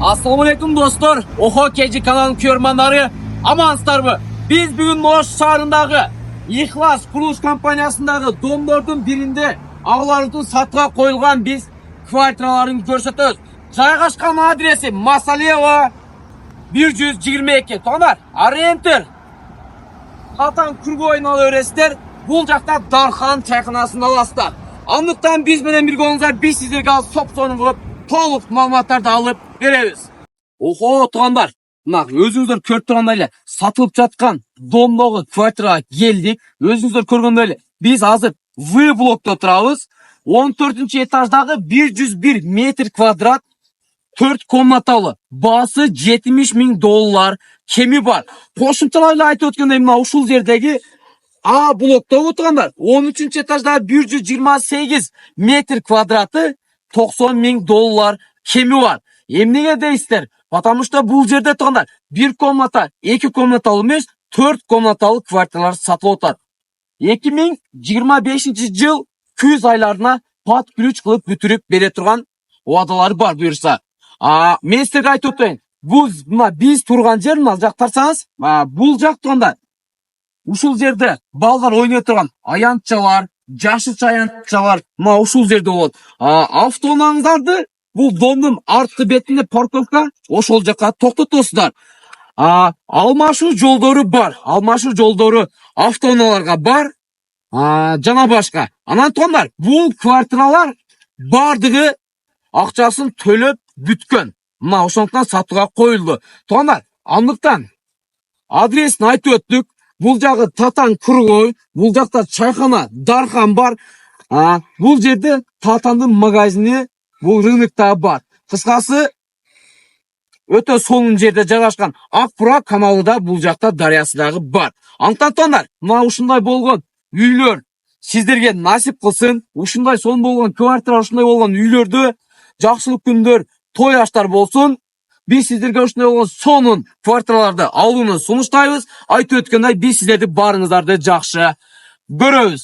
Assalamualaikum dostlar. Oho Keji kanalının körmanları. Amansızlar. Biz bugün Oş şahrındağı İhlas Kuruluş Kampanyasındağı domdordun birinde ağlarıtın satığa koyulgan biz kvartiralarını görsetiriz. Жайгашкан adresi Масалева 122. Tonar, Арентер. Atan kurgu oynalı öğresiler. Бұл жақта Дархан чайханасында аласыздар. Андықтан biz менен бирге болуңуздар, biz сиздерге соп сонун кылып толук маалыматтарды алып беребиз. Охо тугандар, мына өзүңүздөр көрүп тургандай эле сатылып жаткан домдогу квартирага келдик. Өзүңүздөр көргөндөй эле биз азыр В блокто турабыз. 14-этаждагы 101 метр квадрат 4 комнаталы. Баасы $70.000 кеми бар. Кошумчалап эле айтып өткөндөй мына ушул жердеги А блокта отыргандар 13-этажда 128 метр квадраты $90.000 кеми бар. Эмнеге дейсиздер? Потому что бул жерде тургандар 1 комната, 2 комнаталы эмес, 4 комнаталы квартиралар сатылып атат. 2025 жыл күз айларына пат күрүч кылып бүтүрүп бере турган убадалары бар буюрса. Мен силерге айтып өтөйүн. Бул мына биз турган жер мына жак тарсаңыз, бул жак турганда ушул жерде балдар ойной турган аянтча бар, жашылча аянтча бар. Мына ушул жерде болот. Автоунааңыздарды бул домдун арткы бетинде парковка, ошол жака токтотосуздар. Алмашуу жолдору бар. Алмашуу жолдору автоунааларга бар. Жана башка. Анан тугандар, бул квартиралар бардыгы акчасын төлөп бүткөн. Мына ошондуктан сатууга коюлду. Тугандар, андыктан адресин айтып өттүк. Бул жагы Татан Кургой, бул жакта чайхана Дархан бар. Бул жерде Татандын магазини, бул рынокта бар. Кыскасы өтө сонун жерде жайгашкан. Акбура каналы да бул жакта дарыясы дагы бар. Антон, мына ушундай болгон үйлөр сиздерге насип кылсын. Ушундай сонун болгон квартира, ушундай болгон үйлөрдө жакшылык күндөр, той аштар болсун. Biz sizlerge ушундай болгон сонун квартираларды алууну сунуштайбыз. Айтып өткөндөй, биз сиздерди барыңыздарды жакшы көрөбүз.